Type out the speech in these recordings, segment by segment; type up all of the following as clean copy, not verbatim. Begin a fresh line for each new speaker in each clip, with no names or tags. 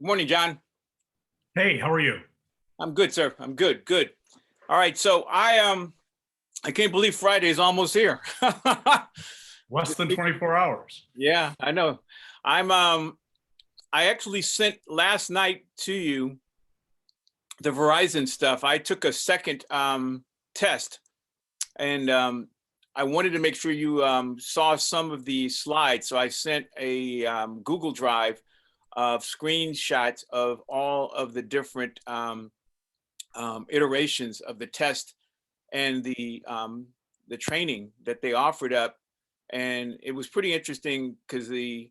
Good morning, John.
Hey, how are you?
I'm good, sir. I'm good. Good. All right. So I can't believe Friday is almost here.
Less than 24 hours.
Yeah, I know. I'm I actually sent last night to you the Verizon stuff. I took a second test, and I wanted to make sure you saw some of the slides. So I sent a Google Drive of screenshots of all of the different iterations of the test and the training that they offered up. And it was pretty interesting because the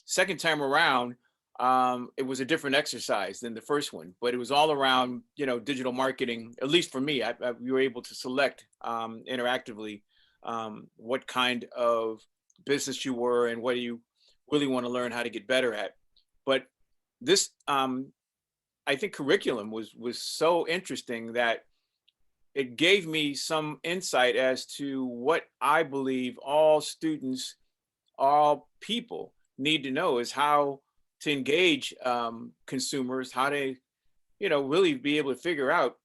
second time around, it was a different exercise than the first one, but it was all around, digital marketing. At least for me, we were able to select interactively what kind of business you were and what do you really want to learn how to get better at. But this, I think, curriculum was so interesting that it gave me some insight as to what I believe all students, all people need to know is how to engage consumers, how to, really be able to figure out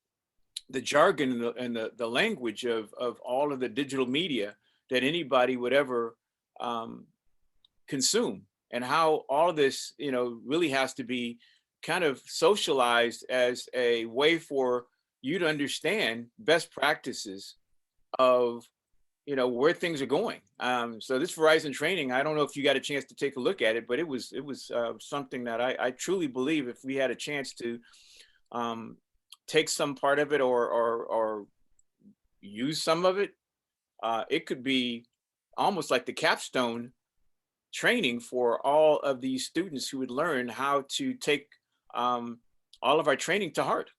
the jargon and the language of all of the digital media that anybody would ever um, consume, and how all of this, really has to be kind of socialized as a way for you to understand best practices of where things are going. So this Verizon training, I don't know if you got a chance to take a look at it, but it was something that I truly believe if we had a chance to um, take some part of it or use some of it, it could be almost like the capstone training for all of these students who would learn how to take um, all of our training to heart.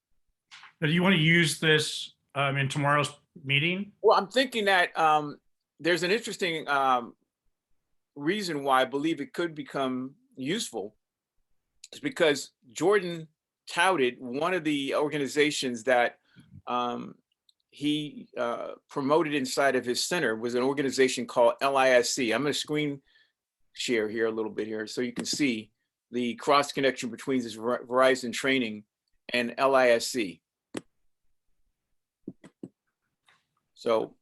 Now, do you want to use this in tomorrow's meeting?
Well, I'm thinking that there's an interesting reason why I believe it could become useful is because Jordan touted one of the organizations that um, he promoted inside of his center was an organization called LISC. I'm going to screen share here a little bit here so you can see the cross connection between this Verizon training and LISC. So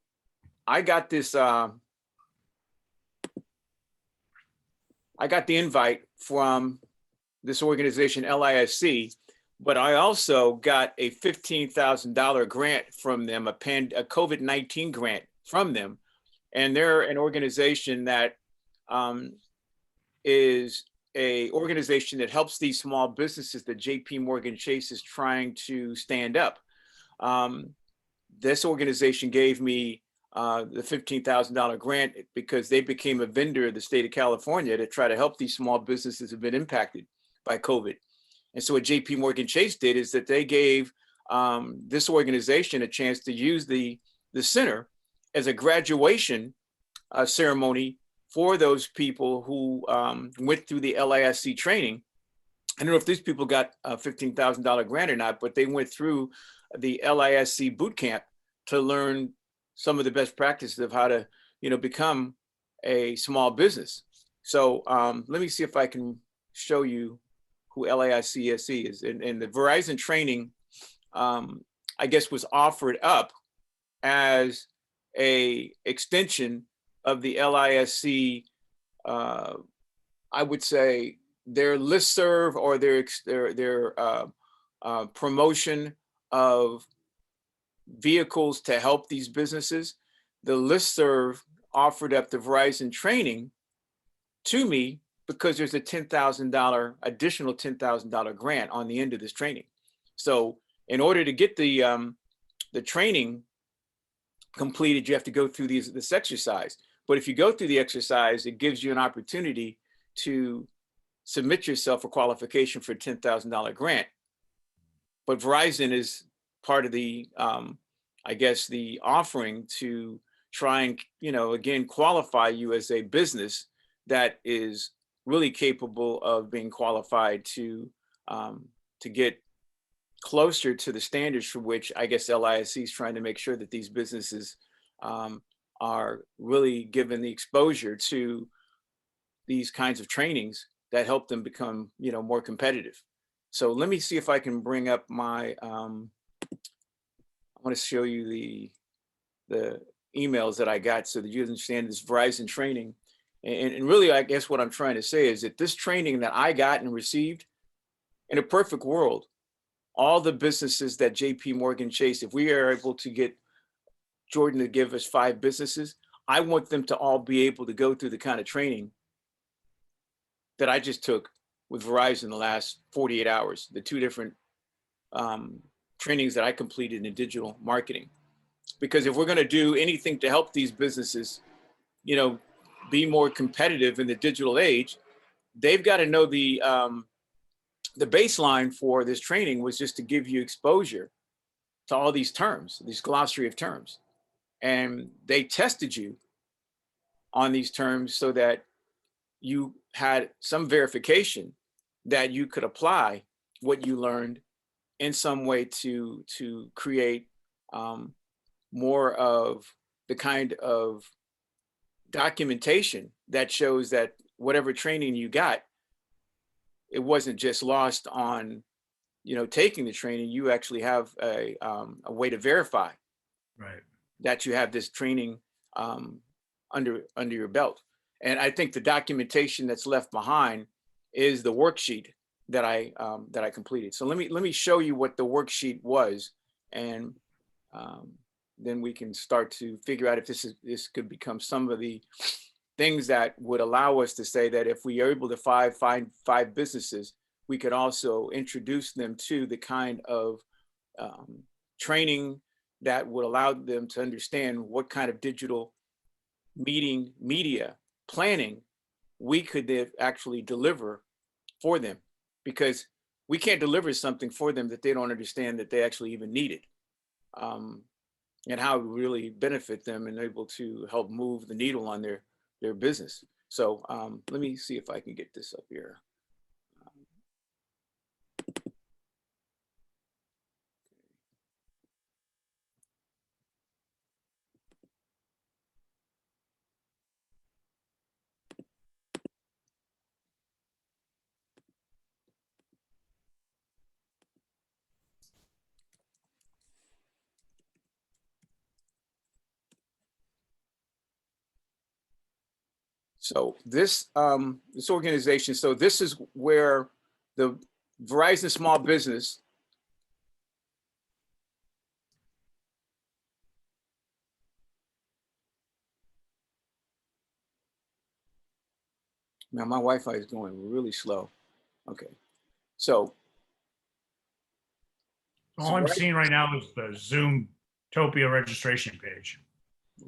I got this, I got the invite from this organization, LISC, but I also got a $15,000 grant from them, a COVID-19 grant from them. And they're an organization that is a organization that helps these small businesses that JP Morgan Chase is trying to stand up. This organization gave me the $15,000 grant because they became a vendor of the state of California to try to help these small businesses that have been impacted by COVID. And so what JP Morgan Chase did is that they gave this organization a chance to use the center as a graduation ceremony for those people who went through the LISC training. I don't know if these people got a $15,000 grant or not, but they went through the LISC boot camp to learn some of the best practices of how to, become a small business. So let me see if I can show you who LISC is. And the Verizon training, I guess, was offered up as a extension of the LISC, I would say their listserv or their promotion of vehicles to help these businesses. The listserv offered up the Verizon training to me because there's a additional $10,000 grant on the end of this training. So in order to get the training completed, you have to go through this exercise. But if you go through the exercise, it gives you an opportunity to submit yourself for qualification for a $10,000 grant. But Verizon is part of the, I guess, the offering to try and, again, qualify you as a business that is really capable of being qualified to get closer to the standards for which I guess LISC is trying to make sure that these businesses are really given the exposure to these kinds of trainings that help them become, more competitive. So let me see if I can bring up my, I want to show you the emails that I got so that you understand this Verizon training. And really, I guess what I'm trying to say is that this training that I got and received, in a perfect world, all the businesses that JP Morgan Chase, if we are able to get Jordan to give us 5 businesses, I want them to all be able to go through the kind of training that I just took with Verizon the last 48 hours, the 2 different trainings that I completed in digital marketing. Because if we're going to do anything to help these businesses, you know, be more competitive in the digital age, they've got to know the baseline for this training was just to give you exposure to all these terms, this glossary of terms. And they tested you on these terms so that you had some verification that you could apply what you learned in some way to create more of the kind of documentation that shows that whatever training you got, it wasn't just lost on, you know, taking the training. You actually have a way to verify
Right.
that you have this training under your belt. And I think the documentation that's left behind is the worksheet that I completed. So let me show you what the worksheet was, and then we can start to figure out if this could become some of the things that would allow us to say that if we are able to find 5 businesses, we could also introduce them to the kind of training that would allow them to understand what kind of digital media planning we could actually deliver for them, because we can't deliver something for them that they don't understand that they actually even need it, and how it really benefit them and able to help move the needle on their business. So let me see if I can get this up here. So this organization, so this is where the Verizon Small Business now my Wi-Fi is going really slow. Okay, so
All I'm seeing right now is the Zoomtopia registration page.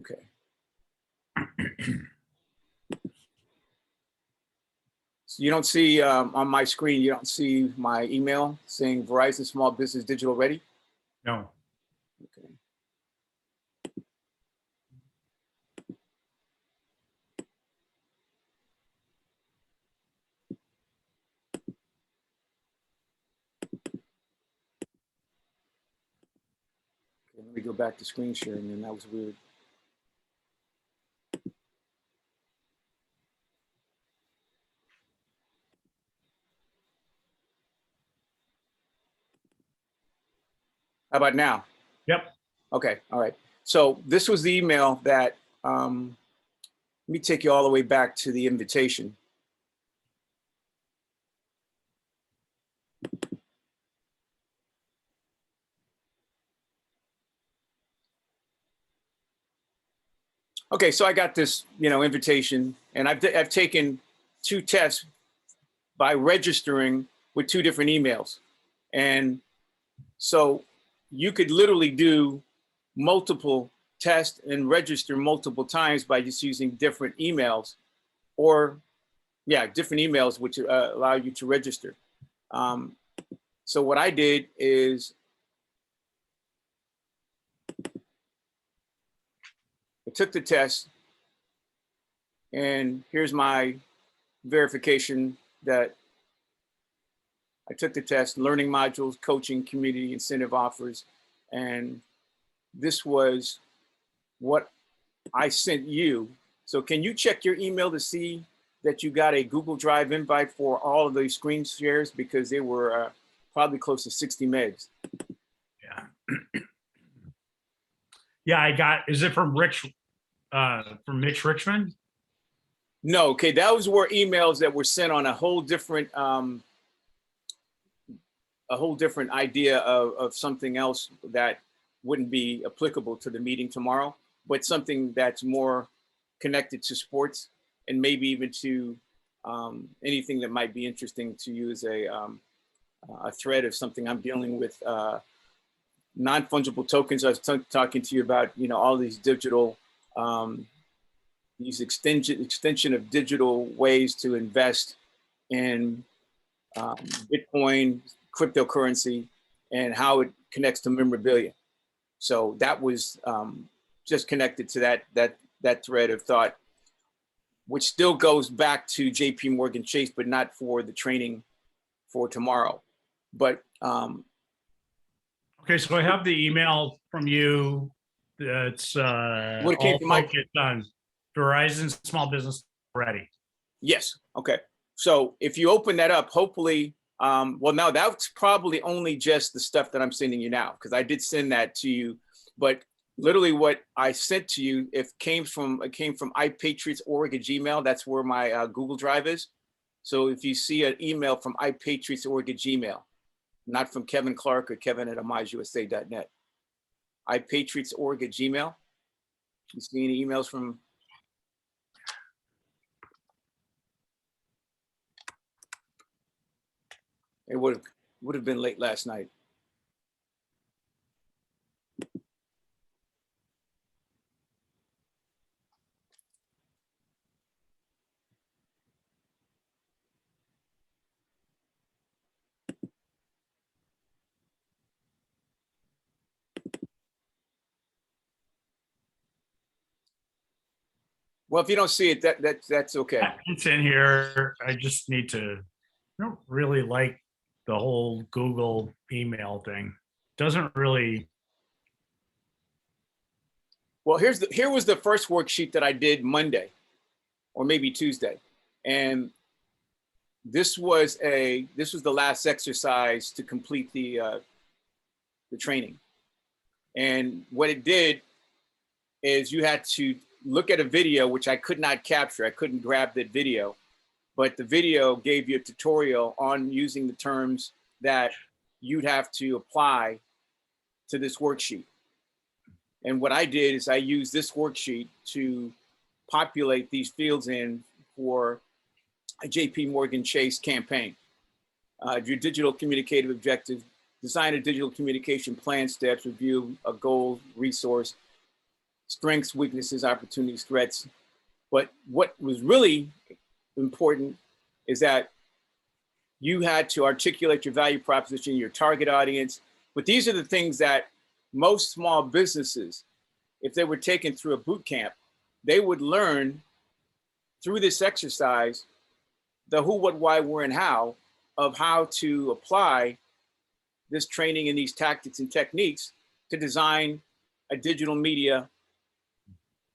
Okay. So you don't see on my screen, you don't see my email saying Verizon Small Business Digital Ready?
No.
Okay. Let me go back to screen sharing, and that was weird. How about now?
Yep.
Okay, all right. So this was the email that, let me take you all the way back to the invitation. Okay, so I got this, you know, invitation, and I've taken 2 tests by registering with 2 different emails. And so you could literally do multiple tests and register multiple times by just using different emails, or different emails, which allow you to register. So what I did is I took the test, and here's my verification that I took the test: learning modules, coaching, community, incentive offers. And this was what I sent you. So can you check your email to see that you got a Google Drive invite for all of those screen shares, because they were probably close to 60 megs.
Yeah. Yeah, I got, is it from Mitch Richmond?
No, okay, those were emails that were sent on a whole different idea of something else that wouldn't be applicable to the meeting tomorrow, but something that's more connected to sports and maybe even to anything that might be interesting to you as a thread of something I'm dealing with. Non-fungible tokens. I was talking to you about, all these digital, these extension of digital ways to invest in Bitcoin, cryptocurrency, and how it connects to memorabilia. So that was just connected to that thread of thought, which still goes back to JP Morgan Chase, but not for the training for tomorrow. But
okay, so I have the email from you that's
what it came
all
from my
focused on Verizon small business already.
yes, okay. So if you open that up, hopefully, well, now that's probably only just the stuff that I'm sending you now, because I did send that to you, but literally what I sent to you, it came from iPatriots.org at Gmail. That's where my Google Drive is. So if you see an email from iPatriots.org at Gmail, not from Kevin Clark or Kevin@AmazUSA.net, iPatriots.org at Gmail. You see any emails from? It would have been late last night. Well, if you don't see it, that's okay.
It's in here. I just need to, I don't really like the whole Google email thing. Doesn't really.
Well, here was the first worksheet that I did Monday, or maybe Tuesday, and this was the last exercise to complete the training. And what it did is you had to look at a video, which I could not capture. I couldn't grab that video, but the video gave you a tutorial on using the terms that you'd have to apply to this worksheet. And what I did is I used this worksheet to populate these fields in for a JP Morgan Chase campaign. Your digital communicative objectives, design a digital communication plan steps, review a goal, resource, strengths, weaknesses, opportunities, threats. But what was really important is that you had to articulate your value proposition, your target audience. But these are the things that most small businesses, if they were taken through a boot camp, they would learn through this exercise the who, what, why, where, and how of how to apply this training and these tactics and techniques to design a digital media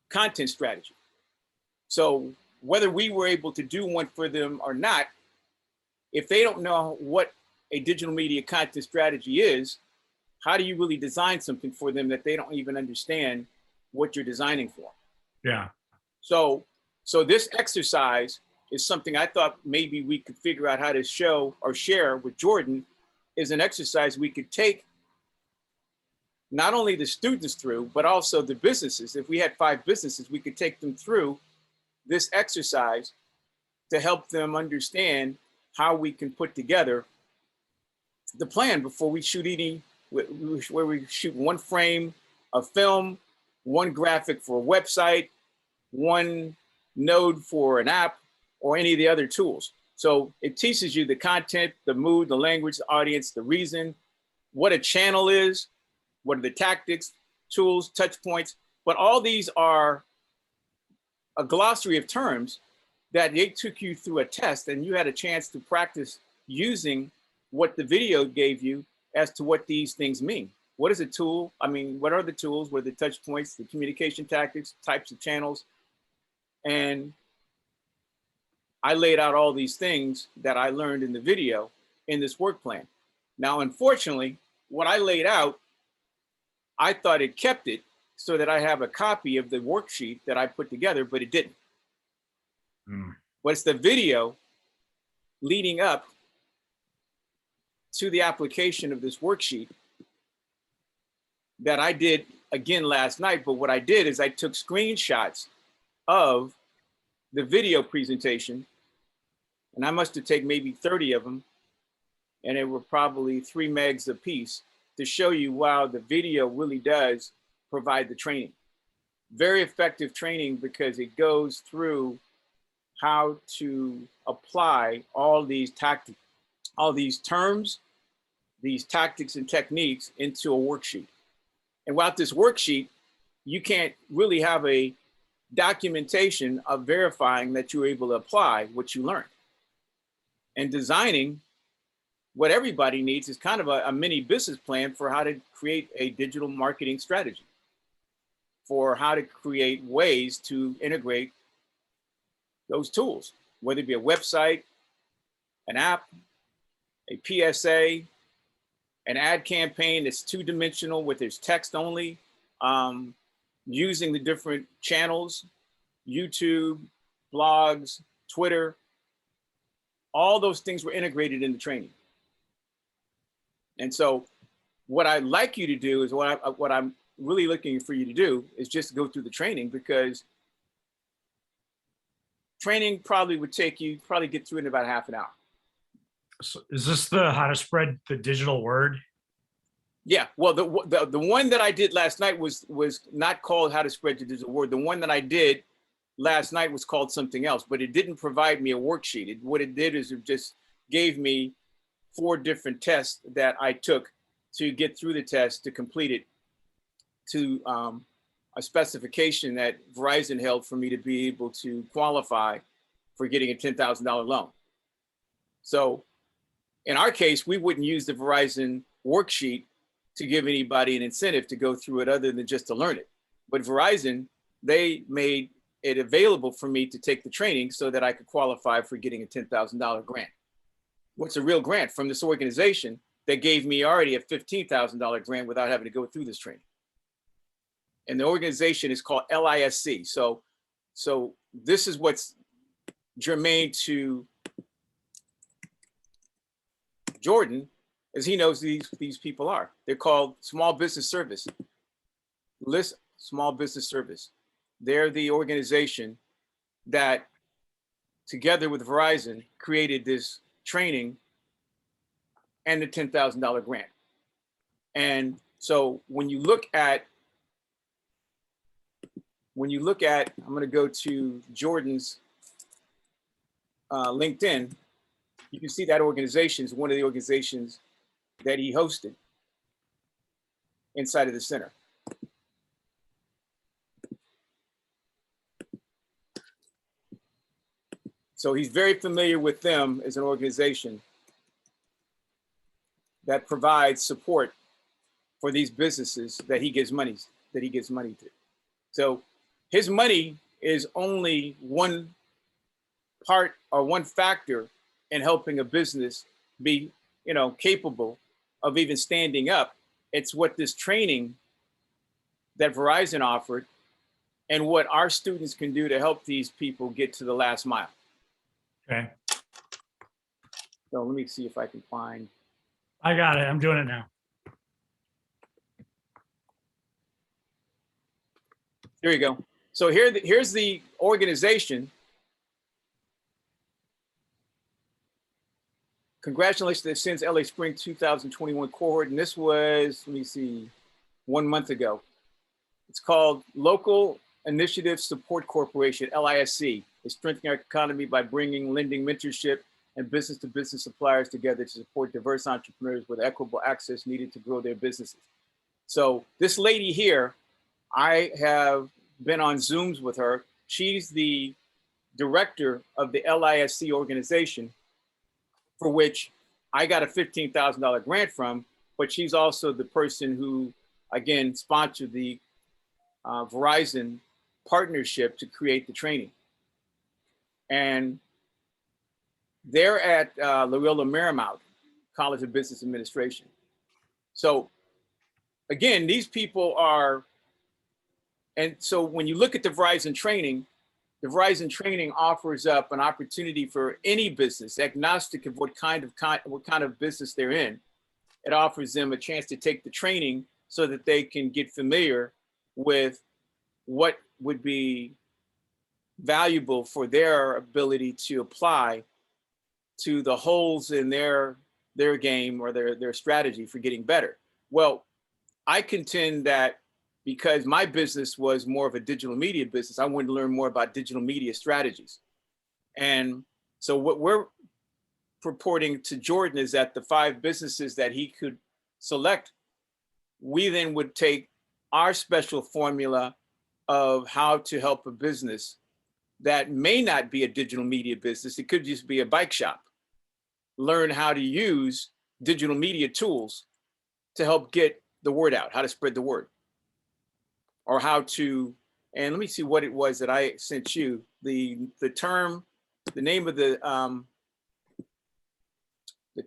content strategy. So whether we were able to do one for them or not, if they don't know what a digital media content strategy is, how do you really design something for them that they don't even understand what you're designing for?
Yeah.
So this exercise is something I thought maybe we could figure out how to show or share with Jordan, is an exercise we could take not only the students through, but also the businesses. If we had 5 businesses, we could take them through this exercise to help them understand how we can put together the plan before we shoot where we shoot one frame of film, one graphic for a website, one node for an app, or any of the other tools. So it teaches you the content, the mood, the language, the audience, the reason, what a channel is, what are the tactics, tools, touch points. But all these are a glossary of terms that they took you through a test, and you had a chance to practice using what the video gave you as to what these things mean. What is a tool? I mean, what are the tools? What are the touch points, the communication tactics, types of channels? And I laid out all these things that I learned in the video in this work plan. Now, unfortunately, what I laid out, I thought it kept it so that I have a copy of the worksheet that I put together, but it didn't. But it's the video leading up to the application of this worksheet that I did again last night. But what I did is I took screenshots of the video presentation, and I must have taken maybe 30 of them, and it were probably 3 megs a piece to show you wow, the video really does provide the training. Very effective training because it goes through how to apply all these tactics, all these terms, these tactics and techniques into a worksheet. And without this worksheet, you can't really have a documentation of verifying that you're able to apply what you learned. And designing what everybody needs is kind of a mini business plan for how to create a digital marketing strategy, for how to create ways to integrate those tools, whether it be a website, an app, a PSA, an ad campaign that's 2-dimensional with its text only, using the different channels, YouTube, blogs, Twitter, all those things were integrated in the training. And so what I'd like you to do is what I'm really looking for you to do is just go through the training, because training probably would take you, probably get through in about half an hour.
So is this the how to spread the digital word?
Yeah, well, the one that I did last night was not called how to spread the digital word. The one that I did last night was called something else, but it didn't provide me a worksheet. What it did is it just gave me 4 different tests that I took to get through the test, to complete it, to a specification that Verizon held for me to be able to qualify for getting a $10,000 loan. So in our case, we wouldn't use the Verizon worksheet to give anybody an incentive to go through it other than just to learn it. But Verizon, they made it available for me to take the training so that I could qualify for getting a $10,000 grant. What's a real grant from this organization that gave me already a $15,000 grant without having to go through this training. And the organization is called LISC. So this is what's germane to Jordan, as he knows these people are. They're called Small Business Service. List Small Business Service. They're the organization that, together with Verizon, created this training and the $10,000 grant. And so when you look at, I'm going to go to Jordan's LinkedIn, you can see that organization is one of the organizations that he hosted inside of the center. So he's very familiar with them as an organization that provides support for these businesses that he gives money to. So his money is only one part or one factor in helping a business be, capable of even standing up. It's what this training that Verizon offered and what our students can do to help these people get to the last mile.
Okay.
So let me see if I can find.
I got it. I'm doing it now.
Here you go. So here's the organization. Congratulations to the Sins LA Spring 2021 cohort. And this was, let me see, 1 month ago. It's called Local Initiative Support Corporation, LISC. It's strengthening our economy by bringing lending mentorship and business-to-business suppliers together to support diverse entrepreneurs with equitable access needed to grow their businesses. So this lady here, I have been on Zooms with her. She's the director of the LISC organization, for which I got a $15,000 grant from, but she's also the person who, again, sponsored the Verizon partnership to create the training. And they're at Loyola Marymount College of Business Administration. So again, these people are, and so when you look at the Verizon training offers up an opportunity for any business, agnostic of what kind of business they're in. It offers them a chance to take the training so that they can get familiar with what would be valuable for their ability to apply to the holes in their game or their strategy for getting better. Well, I contend that because my business was more of a digital media business, I wanted to learn more about digital media strategies. And so what we're purporting to Jordan is that the 5 businesses that he could select, we then would take our special formula of how to help a business that may not be a digital media business. It could just be a bike shop. Learn how to use digital media tools to help get the word out, how to spread the word, or how to, and let me see what it was that I sent you. The name of the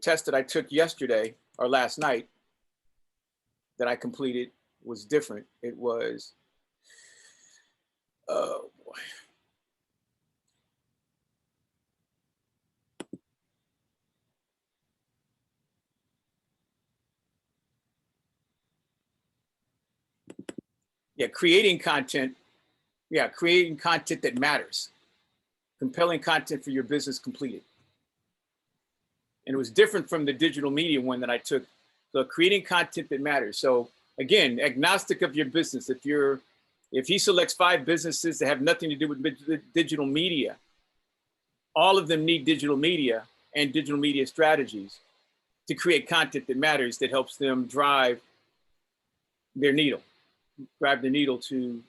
test that I took yesterday or last night that I completed was different. It was, oh boy. Yeah, creating content that matters. Compelling content for your business completed. And it was different from the digital media one that I took. So creating content that matters. So again, agnostic of your business. If he selects 5 businesses that have nothing to do with digital media, all of them need digital media and digital media strategies to create content that matters, that helps them drive their needle to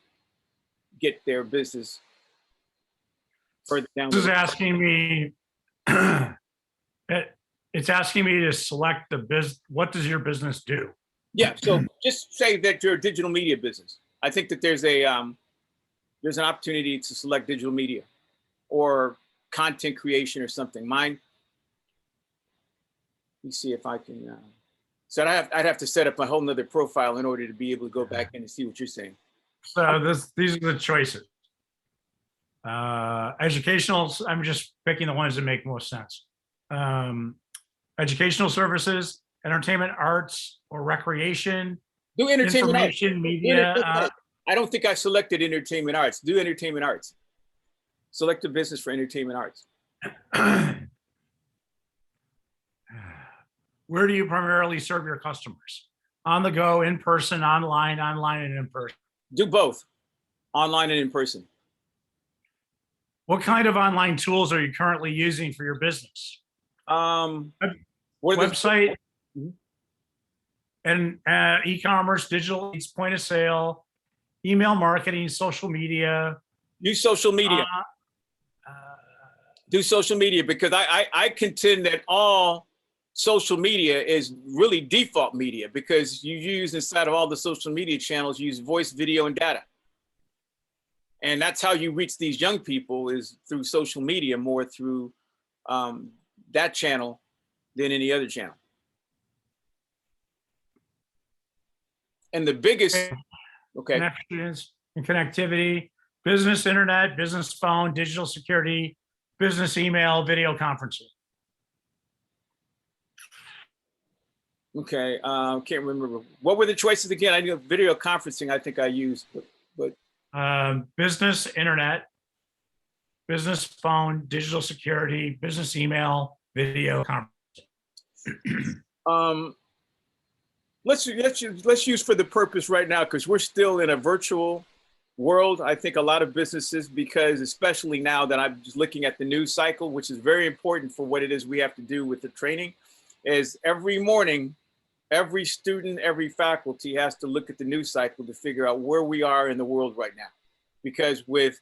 get their business further down.
This is asking me, it's asking me to select the business. What does your business do?
Yeah, so just say that you're a digital media business. I think that there's an opportunity to select digital media or content creation or something. Mine, let me see if I can, so I'd have to set up a whole nother profile in order to be able to go back in and see what you're saying.
So these are the choices. Educational, I'm just picking the ones that make most sense. Educational services, entertainment, arts, or recreation.
Do entertainment
information,
arts.
media.
I don't think I selected entertainment arts. Do entertainment arts. Select a business for entertainment arts.
Where do you primarily serve your customers? On the go, in person, online, and in person.
Do both, online and in person.
What kind of online tools are you currently using for your business? Website and e-commerce, digital leads, point of sale, email marketing, social media.
Use social media. Do social media, because I contend that all social media is really default media, because you use inside of all the social media channels, you use voice, video, and data. And that's how you reach these young people, is through social media, more through that channel than any other channel. And the biggest, okay.
Connections and connectivity, business internet, business phone, digital security, business email, video conferencing.
Okay, can't remember. What were the choices again? I knew video conferencing, I think I used, but
business internet, business phone, digital security, business email, video conferencing.
Let's use for the purpose right now, because we're still in a virtual world. I think a lot of businesses, because especially now that I'm just looking at the news cycle, which is very important for what it is we have to do with the training, is every morning, every student, every faculty has to look at the news cycle to figure out where we are in the world right now. Because with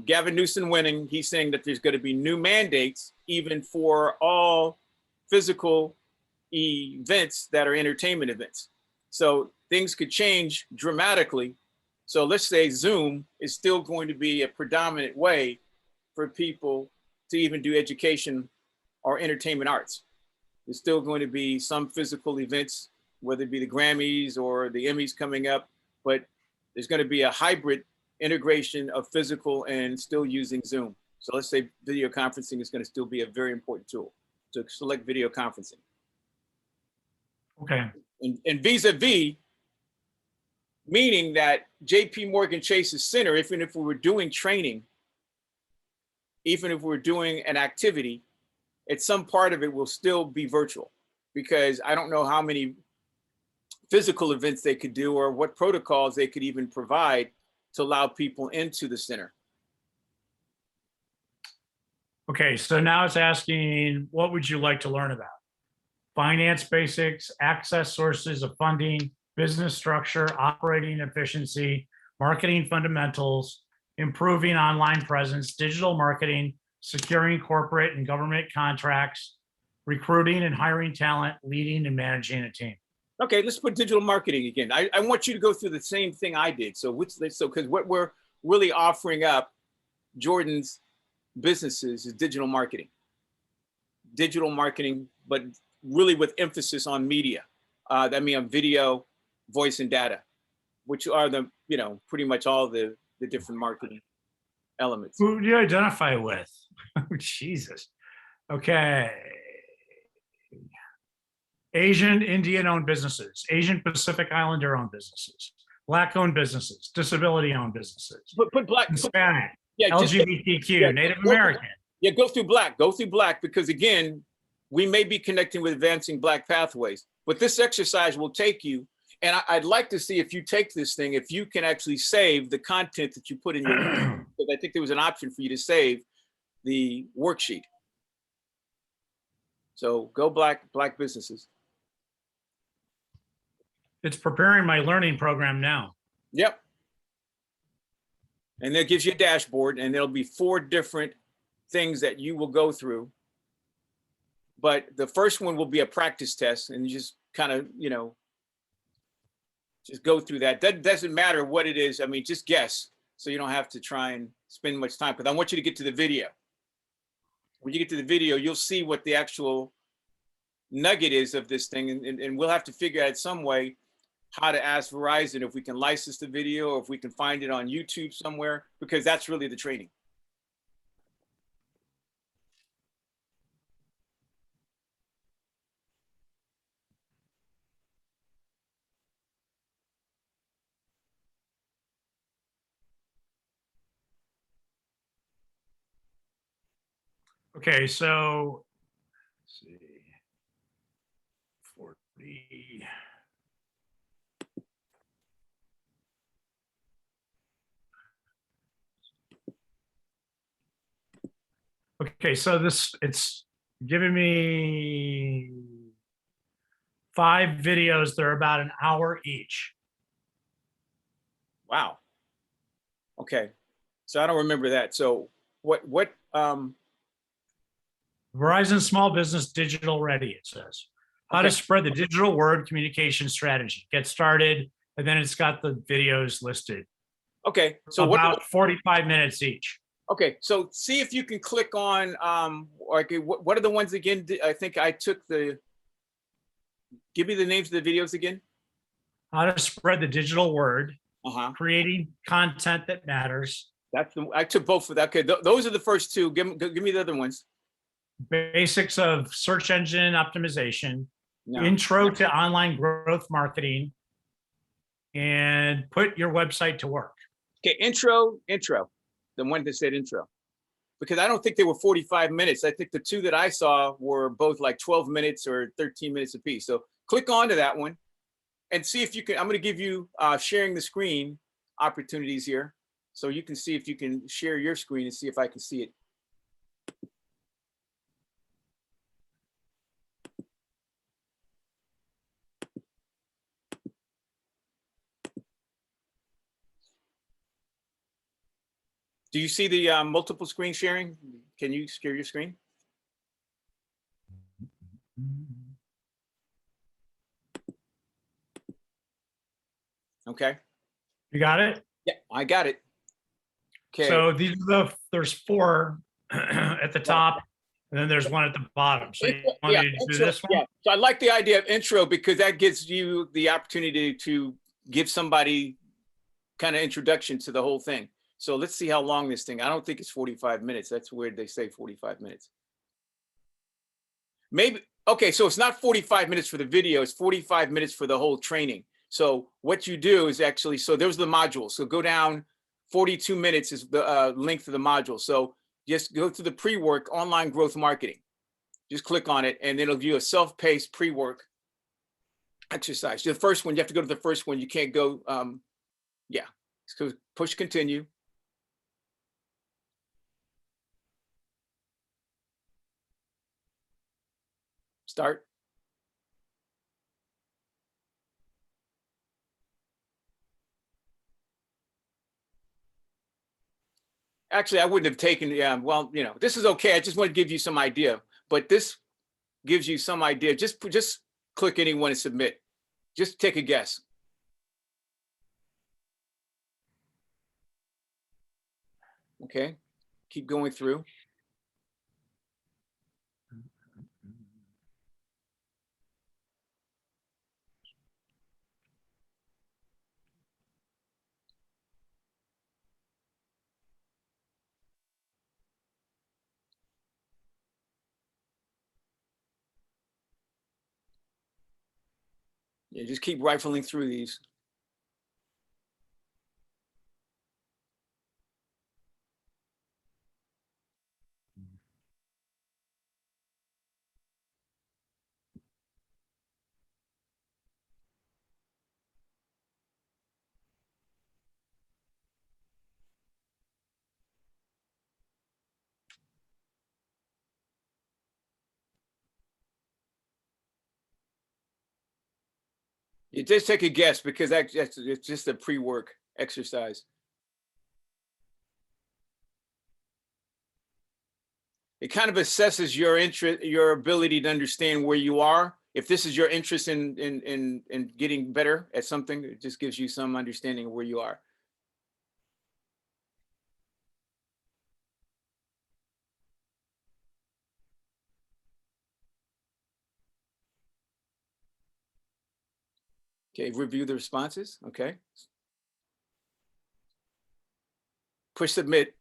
Gavin Newsom winning, he's saying that there's going to be new mandates even for all physical events that are entertainment events. So things could change dramatically. So let's say Zoom is still going to be a predominant way for people to even do education or entertainment arts. There's still going to be some physical events, whether it be the Grammys or the Emmys coming up, but there's going to be a hybrid integration of physical and still using Zoom. So let's say video conferencing is going to still be a very important tool to select video conferencing.
Okay.
And vis-a-vis, meaning that JP Morgan Chase's center, even if we were doing training, even if we're doing an activity, some part of it will still be virtual, because I don't know how many physical events they could do or what protocols they could even provide to allow people into the center.
Okay, so now it's asking, what would you like to learn about? Finance basics, access sources of funding, business structure, operating efficiency, marketing fundamentals, improving online presence, digital marketing, securing corporate and government contracts, recruiting and hiring talent, leading and managing a team.
Okay, let's put digital marketing again. I want you to go through the same thing I did. So because what we're really offering up, Jordan's businesses, is digital marketing. Digital marketing, but really with emphasis on media. That means on video, voice, and data, which are the, pretty much all the different marketing elements.
Who do you identify with? Oh, Jesus. Okay. Asian, Indian-owned businesses, Asian Pacific Islander-owned businesses, Black-owned businesses, disability-owned businesses,
Put Black,
Hispanic,
yeah,
LGBTQ, Native American.
Yeah, go through Black, because again, we may be connecting with advancing Black pathways, but this exercise will take you, and I'd like to see if you take this thing, if you can actually save the content that you put in your, because I think there was an option for you to save the worksheet. So go Black businesses.
It's preparing my learning program now.
Yep. And that gives you a dashboard, and there'll be 4 different things that you will go through. But the first one will be a practice test, and you just kind of, just go through that. That doesn't matter what it is. I mean, just guess, so you don't have to try and spend much time, because I want you to get to the video. When you get to the video, you'll see what the actual nugget is of this thing, and we'll have to figure out some way how to ask Verizon if we can license the video, or if we can find it on YouTube somewhere, because that's really the training.
Okay, so let's see. 40. Okay, so it's giving me 5 videos. They're about an hour each.
Wow. Okay. So I don't remember that. So what
Verizon Small Business Digital Ready, it says. How to spread the digital word communication strategy. Get started, and then it's got the videos listed.
Okay. So
about 45 minutes each.
Okay, so see if you can click on, okay, what are the ones again? I think I took give me the names of the videos again.
How to spread the digital word, creating content that matters.
I took both of that. Okay, those are the first 2. Give me the other ones.
Basics of search engine optimization, intro to online growth marketing, and put your website to work.
Okay, intro. The one that said intro, because I don't think they were 45 minutes. I think the 2 that I saw were both like 12 minutes or 13 minutes apiece. So click onto that one and see if you can. I'm going to give you sharing the screen opportunities here, so you can see if you can share your screen and see if I can see it. Do you see the multiple screen sharing? Can you share your screen? Okay.
You got it?
Yeah, I got it. Okay.
So there's 4 at the top. And then there's one at the bottom. So you want
Yeah,
me to do
intro,
this one?
yeah. So I like the idea of intro because that gives you the opportunity to give somebody kind of introduction to the whole thing. So let's see how long this thing. I don't think it's 45 minutes. That's weird. They say 45 minutes. Maybe. Okay, so it's not 45 minutes for the video. It's 45 minutes for the whole training. So what you do is actually, so there's the module. So go down, 42 minutes is the length of the module. So just go to the pre-work online growth marketing. Just click on it and it'll view a self-paced pre-work exercise. The first one, you have to go to the first one. You can't go, yeah. So push continue. Start. Actually, I wouldn't have taken, well, you know, this is okay. I just want to give you some idea, but this gives you some idea. Just click anyone and submit. Just take a guess. Okay, keep going through. Yeah, just keep rifling through these. You just take a guess because that's it's just a pre-work exercise. It kind of assesses your interest, your ability to understand where you are. If this is your interest in getting better at something, it just gives you some understanding of where you are. Okay, review the responses. Okay. Push submit.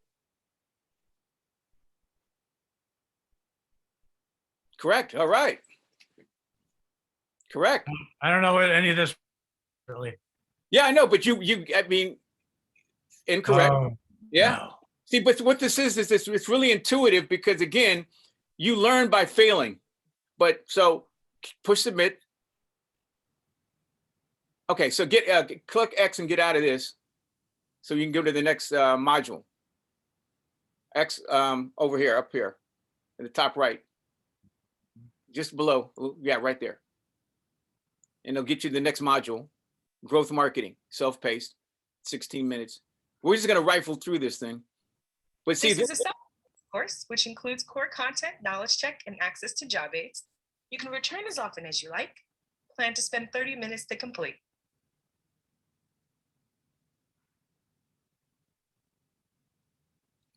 Correct. All right. Correct.
I don't know what any of this really.
Yeah, I know, but I mean, incorrect.
Oh,
Yeah.
no.
See, but what this is this it's really intuitive because again, you learn by failing. But so push submit. Okay, so click X and get out of this, so you can go to the next module. X over here, up here, at the top right, just below. Yeah, right there, and it'll get you the next module, growth marketing, self-paced, 16 minutes. We're just gonna rifle through this thing, but see,
This is a self course, which includes core content, knowledge check, and access to job aids. You can return as often as you like. Plan to spend 30 minutes to complete.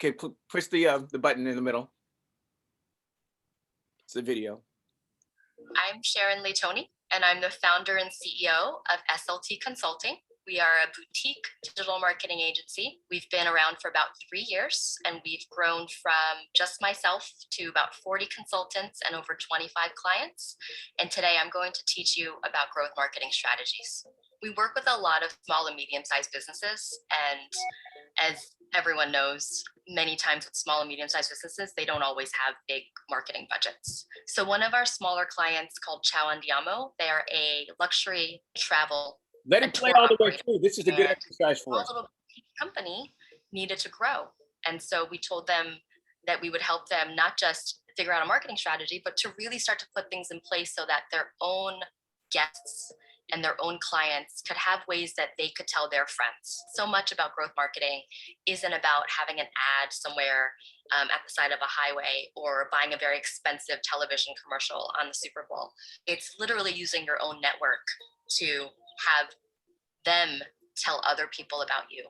okay, push the button in the middle. It's the video.
I'm Sharon Leitoni, and I'm the founder and CEO of SLT Consulting. We are a boutique digital marketing agency. We've been around for about 3 years, and we've grown from just myself to about 40 consultants and over 25 clients. And today I'm going to teach you about growth marketing strategies. We work with a lot of small and medium-sized businesses, and as everyone knows, many times with small and medium-sized businesses, they don't always have big marketing budgets. So one of our smaller clients called Chow Andiamo, they are a luxury travel
Let it play all the way through. This is a good exercise for us.
Our little company needed to grow. And so we told them that we would help them not just figure out a marketing strategy, but to really start to put things in place so that their own guests and their own clients could have ways that they could tell their friends. So much about growth marketing isn't about having an ad somewhere at the side of a highway or buying a very expensive television commercial on the Super Bowl. It's literally using your own network to have them tell other people about you.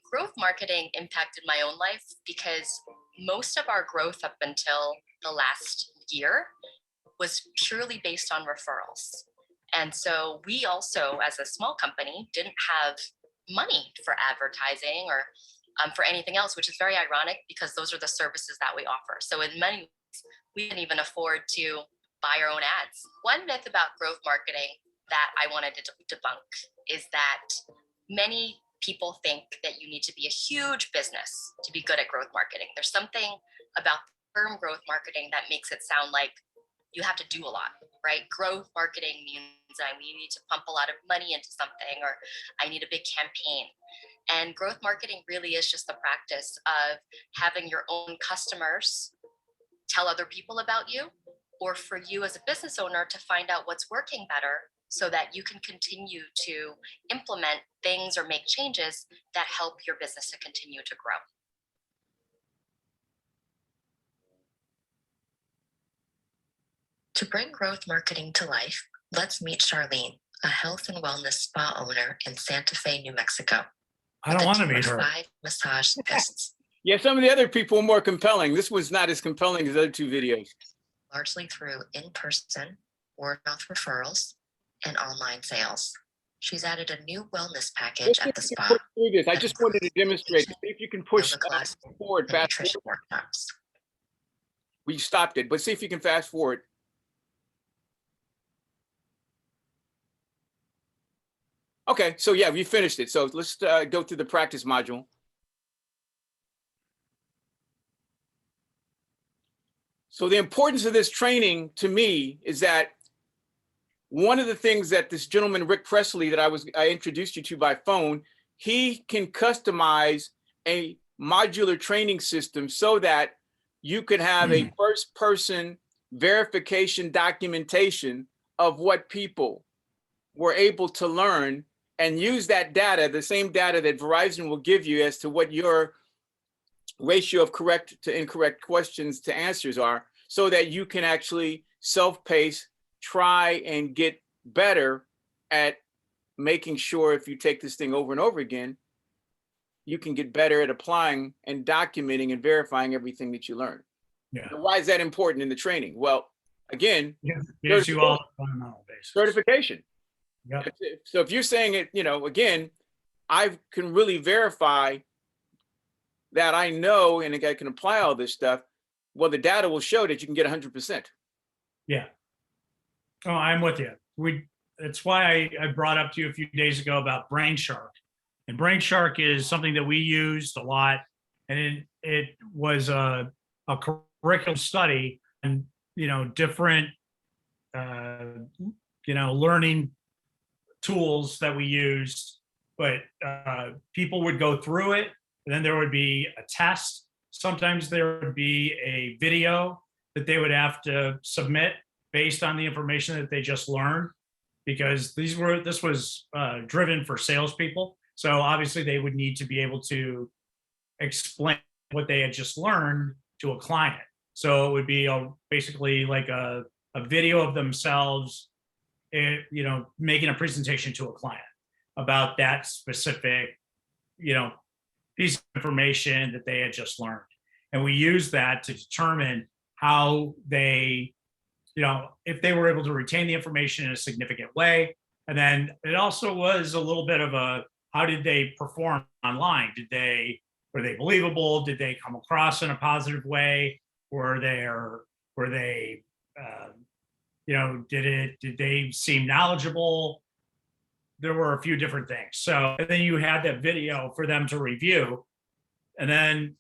Growth marketing impacted my own life because most of our growth up until the last year was purely based on referrals. And so we also, as a small company, didn't have money for advertising or for anything else, which is very ironic because those are the services that we offer. So in many ways, we didn't even afford to buy our own ads. One myth about growth marketing that I wanted to debunk is that many people think that you need to be a huge business to be good at growth marketing. There's something about the term growth marketing that makes it sound like you have to do a lot, right? Growth marketing means I need to pump a lot of money into something, or I need a big campaign. And growth marketing really is just the practice of having your own customers tell other people about you, or for you as a business owner to find out what's working better so that you can continue to implement things or make changes that help your business to continue to grow. To bring growth marketing to life, let's meet Charlene, a health and wellness spa owner in Santa Fe, New Mexico.
I don't want to meet her.
5 massage therapists.
Yeah, some of the other people were more compelling. This was not as compelling as the other two videos.
Largely through in-person, word-of-mouth referrals, and online sales. She's added a new wellness package at the spa.
I just wanted to demonstrate. See if you can push forward, fast
nutrition workshops.
We stopped it, but see if you can fast forward. Okay, so yeah, we finished it. So let's go through the practice module. So the importance of this training to me is that one of the things that this gentleman, Rick Presley, that I introduced you to by phone, he can customize a modular training system so that you could have a first person verification documentation of what people were able to learn, and use that data, the same data that Verizon will give you as to what your ratio of correct to incorrect questions to answers are, so that you can actually self-pace, try and get better at making sure if you take this thing over and over again, you can get better at applying and documenting and verifying everything that you learn.
Yeah.
So why is that important in the training? Well, again,
gives you all fundamental basics.
Certification.
Yep.
So if you're saying it, again, I can really verify that I know and I can apply all this stuff. Well, the data will show that you can get 100%.
Yeah. Oh, I'm with you. That's why I brought up to you a few days ago about Brain Shark. And Brain Shark is something that we used a lot. And it was a curriculum study and, different, learning tools that we used, but people would go through it, and then there would be a test. Sometimes there would be a video that they would have to submit based on the information that they just learned, because this was driven for salespeople. So obviously they would need to be able to explain what they had just learned to a client. So it would be basically like a video of themselves making a presentation to a client about that specific, piece of information that they had just learned. And we use that to determine how they, if they were able to retain the information in a significant way. And then it also was a little bit of how did they perform online? Were they believable? Did they come across in a positive way? Did they seem knowledgeable? There were a few different things. So, and then you had that video for them to review, and then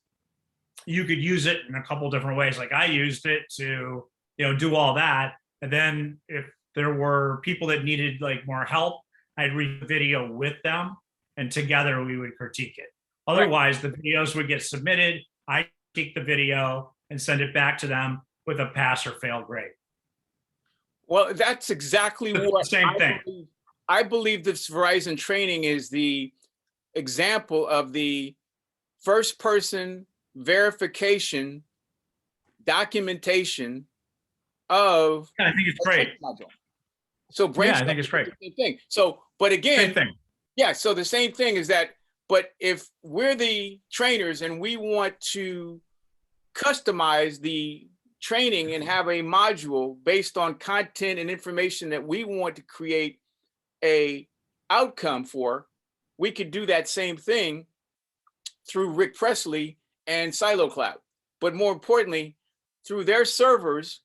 you could use it in a couple different ways. Like I used it to, do all that. And then if there were people that needed like more help, I'd read the video with them, and together we would critique it. Otherwise, the videos would get submitted. I critique the video and send it back to them with a pass or fail grade.
Well, that's exactly what
same thing.
I believe this Verizon training is the example of the first person verification documentation of.
I think it's great.
So
I think it's great.
Same thing. So, but again, Yeah, so the same thing is that, but if we're the trainers and we want to customize the training and have a module based on content and information that we want to create a outcome for, we could do that same thing through Rick Presley and Silo Cloud. But more importantly, through their servers,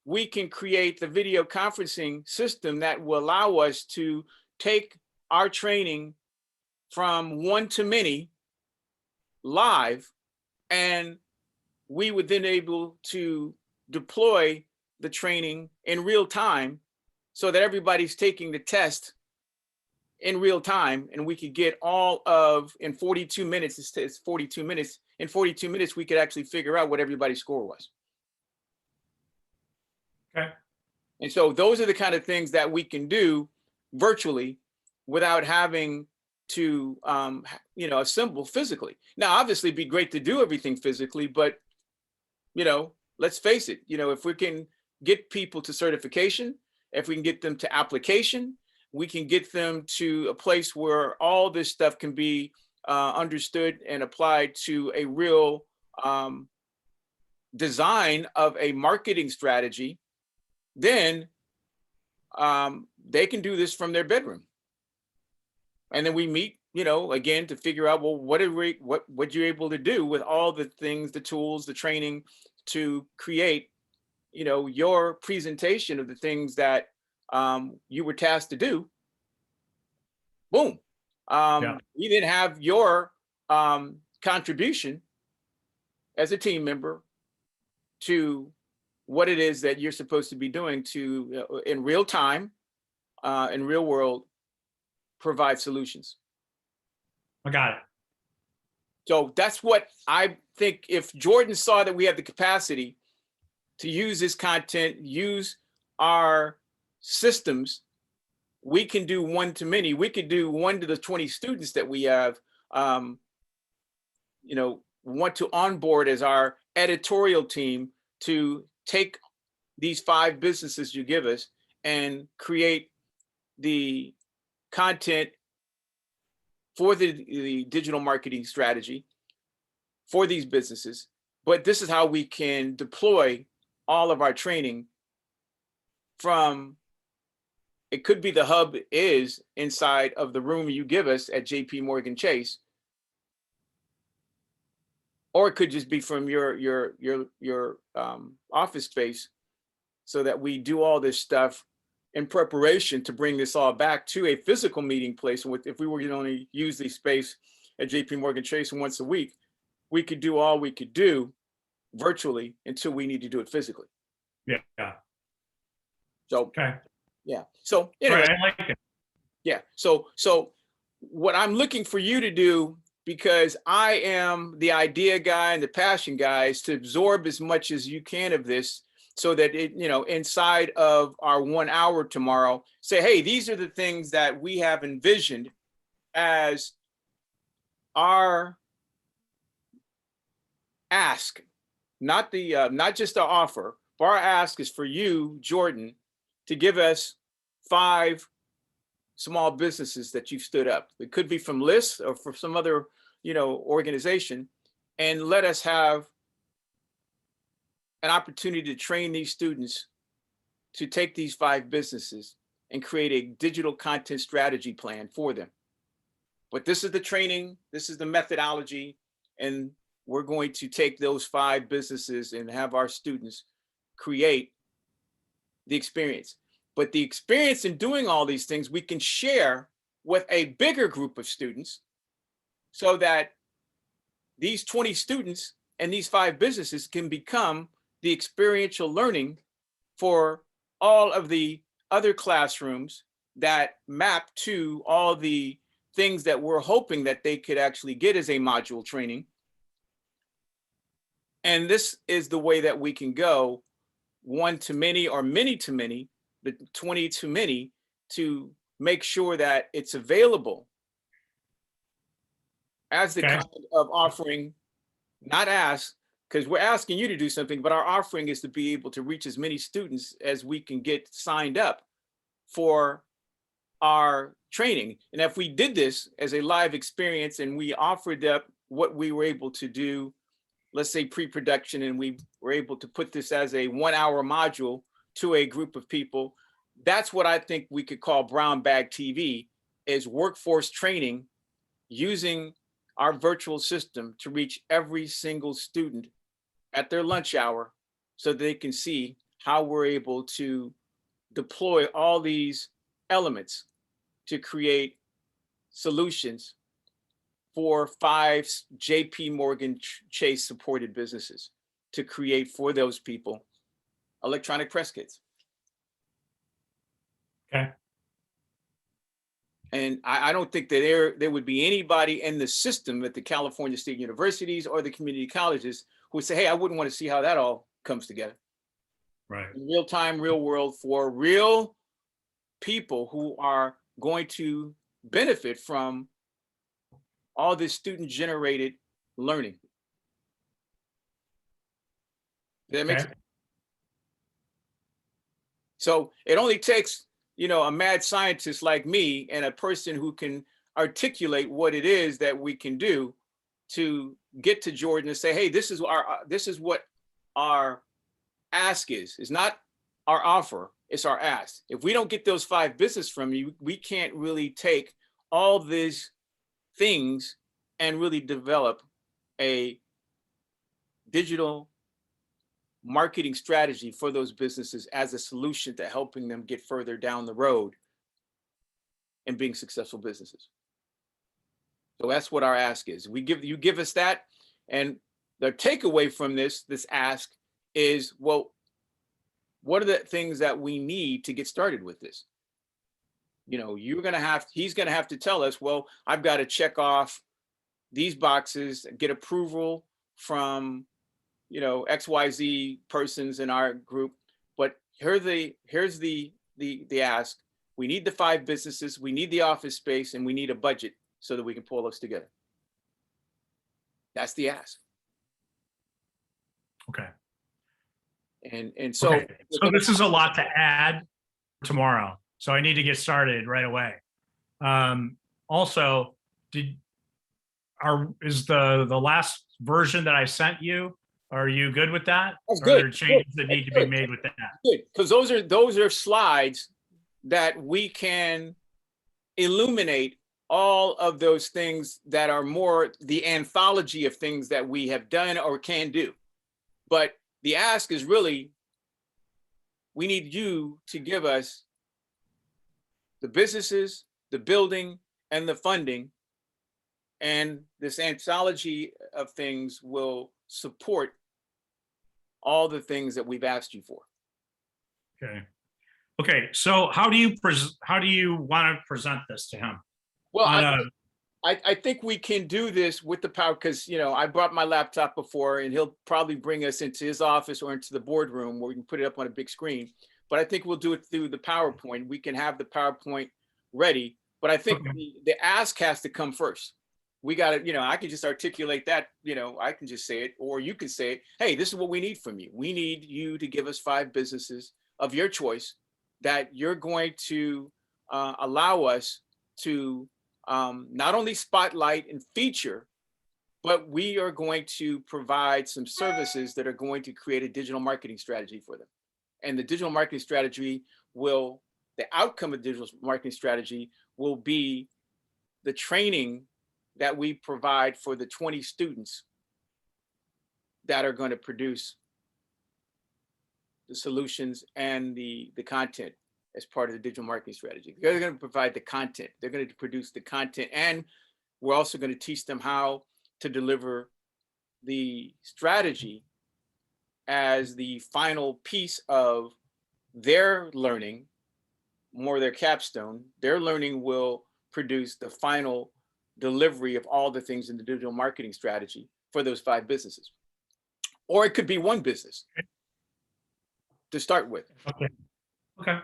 we can create the video conferencing system that will allow us to take our training from one to many live, and we would then able to deploy the training in real time so that everybody's taking the test in real time, and we could get all of, in 42 minutes, it's 42 minutes, in 42 minutes, we could actually figure out what everybody's score was.
Okay.
And so those are the kind of things that we can do virtually without having to, assemble physically. Now, obviously, it'd be great to do everything physically, but, let's face it, if we can get people to certification, if we can get them to application, we can get them to a place where all this stuff can be understood and applied to a real design of a marketing strategy, then they can do this from their bedroom. And then we meet, again, to figure out, well, what you're able to do with all the things, the tools, the training to create, your presentation of the things that you were tasked to do. Boom. We then have your contribution as a team member to what it is that you're supposed to be doing to, in real time, in real world, provide solutions.
I got it.
So that's what I think. If Jordan saw that we have the capacity to use this content, use our systems, we can do one to many. We could do 1 to the 20 students that we have, want to onboard as our editorial team to take these 5 businesses you give us and create the content for the digital marketing strategy for these businesses. But this is how we can deploy all of our training from, it could be the hub is inside of the room you give us at JP Morgan Chase, or it could just be from your office space, so that we do all this stuff in preparation to bring this all back to a physical meeting place. If we were to only use the space at JP Morgan Chase once a week, we could do all we could do virtually until we need to do it physically.
Yeah.
So,
okay.
Yeah. So anyway,
right, I like it.
Yeah. So what I'm looking for you to do, because I am the idea guy and the passion guy, is to absorb as much as you can of this, so that it, inside of our 1 hour tomorrow, say, hey, these are the things that we have envisioned as our ask, not just our offer, but our ask is for you, Jordan, to give us 5 small businesses that you've stood up. It could be from lists or from some other, organization, and let us have an opportunity to train these students to take these 5 businesses and create a digital content strategy plan for them. But this is the training, this is the methodology, and we're going to take those 5 businesses and have our students create the experience. But the experience in doing all these things, we can share with a bigger group of students, so that these 20 students and these 5 businesses can become the experiential learning for all of the other classrooms that map to all the things that we're hoping that they could actually get as a module training. And this is the way that we can go 1 to many or many to many, the 20 to many, to make sure that it's available as the kind of offering, not ask, because we're asking you to do something, but our offering is to be able to reach as many students as we can get signed up for our training. And if we did this as a live experience and we offered up what we were able to do, let's say pre-production, and we were able to put this as a 1-hour module to a group of people, that's what I think we could call brown bag TV, is workforce training using our virtual system to reach every single student at their lunch hour so they can see how we're able to deploy all these elements to create solutions for 5 JP Morgan Chase supported businesses to create for those people electronic press kits.
Okay.
And I don't think that there would be anybody in the system at the California State Universities or the community colleges who would say, hey, I wouldn't want to see how that all comes together.
Right.
In real time, real world, for real people who are going to benefit from all this student generated learning. Does that make sense? So it only takes, a mad scientist like me and a person who can articulate what it is that we can do to get to Jordan and say, hey, this is what our ask is. It's not our offer, it's our ask. If we don't get those 5 business from you, we can't really take all these things and really develop a digital marketing strategy for those businesses as a solution to helping them get further down the road and being successful businesses. So that's what our ask is. You give us that, and the takeaway from this ask is, well, what are the things that we need to get started with this? He's gonna have to tell us, well, I've got to check off these boxes, get approval from XYZ persons in our group, but here's the ask. We need the 5 businesses, we need the office space, and we need a budget so that we can pull us together. That's the ask.
Okay.
And so,
okay. So this is a lot to add tomorrow. So I need to get started right away. Also, is the last version that I sent you, are you good with that?
That's
or
good.
Are there changes that need to be made with that?
Good, because those are slides that we can illuminate all of those things that are more the anthology of things that we have done or can do. But the ask is really, we need you to give us the businesses, the building, and the funding. And this anthology of things will support all the things that we've asked you for.
Okay. Okay. So how do you want to present this to him?
Well, I think we can do this with the power, because I brought my laptop before, and he'll probably bring us into his office or into the boardroom where we can put it up on a big screen. But I think we'll do it through the PowerPoint. We can have the PowerPoint ready, but I think the ask has to come first. We got to, I can just articulate that, I can just say it, or you can say it. Hey, this is what we need from you. We need you to give us 5 businesses of your choice that you're going to allow us to not only spotlight and feature, but we are going to provide some services that are going to create a digital marketing strategy for them. And the digital marketing strategy the outcome of the digital marketing strategy will be the training that we provide for the 20 students that are going to produce the solutions and the content as part of the digital marketing strategy. They're going to provide the content. They're going to produce the content. And we're also going to teach them how to deliver the strategy as the final piece of their learning, more their capstone. Their learning will produce the final delivery of all the things in the digital marketing strategy for those 5 businesses. Or it could be 1 business to start with.
Okay. Okay.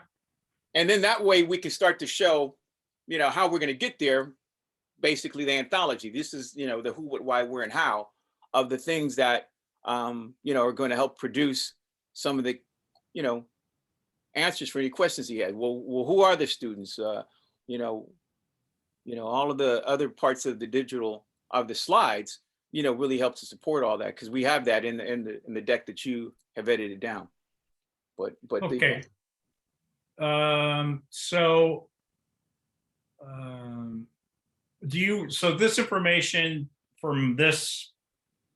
And then that way we can start to show, how we're going to get there. Basically the anthology. This is, the who, what, why, where, and how of the things that, are going to help produce some of the, answers for any questions he had. Well, who are the students? you know, all of the other parts of the digital of the slides, really helps to support all that because we have that in the deck that you have edited down. But
Okay. So so this information from this